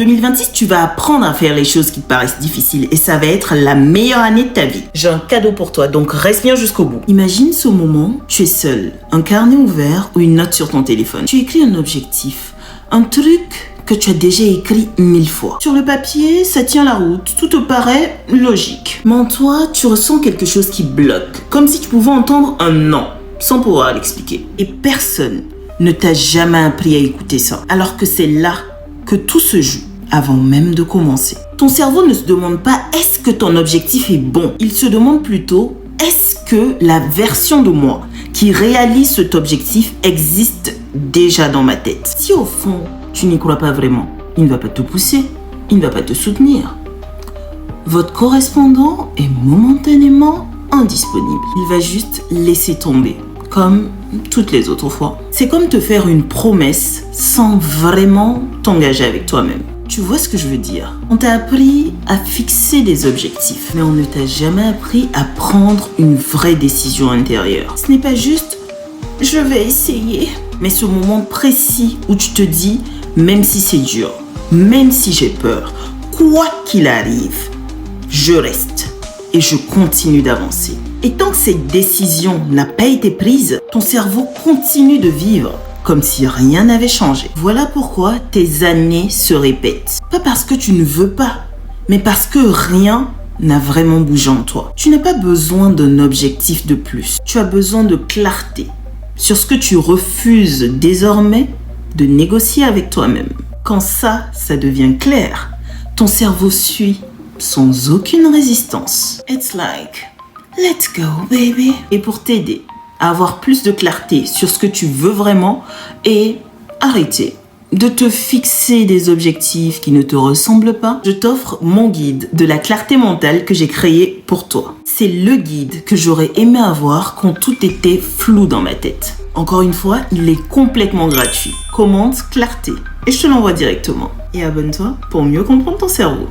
2026, tu vas apprendre à faire les choses qui te paraissent difficiles et ça va être la meilleure année de ta vie. J'ai un cadeau pour toi, donc reste bien jusqu'au bout. Imagine ce moment, tu es seul, un carnet ouvert ou une note sur ton téléphone. Tu écris un objectif, un truc que tu as déjà écrit 1000 fois. Sur le papier, ça tient la route, tout te paraît logique. Mais en toi, tu ressens quelque chose qui bloque, comme si tu pouvais entendre un non, sans pouvoir l'expliquer. Et personne ne t'a jamais appris à écouter ça, alors que c'est là que tout se joue, avant même de commencer. Ton cerveau ne se demande pas est-ce que ton objectif est bon, il se demande plutôt est-ce que la version de moi qui réalise cet objectif existe déjà dans ma tête. Si au fond, tu n'y crois pas vraiment, il ne va pas te pousser, il ne va pas te soutenir. Votre correspondant est momentanément indisponible. Il va juste laisser tomber, comme toutes les autres fois. C'est comme te faire une promesse sans vraiment t'engager avec toi-même. Tu vois ce que je veux dire? On t'a appris à fixer des objectifs, mais on ne t'a jamais appris à prendre une vraie décision intérieure. Ce n'est pas juste « je vais essayer », mais ce moment précis où tu te dis « même si c'est dur, même si j'ai peur, quoi qu'il arrive, je reste et je continue d'avancer ». Et tant que cette décision n'a pas été prise, ton cerveau continue de vivre comme si rien n'avait changé. Voilà pourquoi tes années se répètent. Pas parce que tu ne veux pas, mais parce que rien n'a vraiment bougé en toi. Tu n'as pas besoin d'un objectif de plus. Tu as besoin de clarté sur ce que tu refuses désormais de négocier avec toi-même. Quand ça devient clair, ton cerveau suit sans aucune résistance. It's like, let's go, baby. Et pour t'aider à avoir plus de clarté sur ce que tu veux vraiment et arrêter de te fixer des objectifs qui ne te ressemblent pas, je t'offre mon guide de la clarté mentale que j'ai créé pour toi. C'est le guide que j'aurais aimé avoir quand tout était flou dans ma tête. Encore une fois, il est complètement gratuit. Commente clarté et je te l'envoie directement. Et abonne-toi pour mieux comprendre ton cerveau.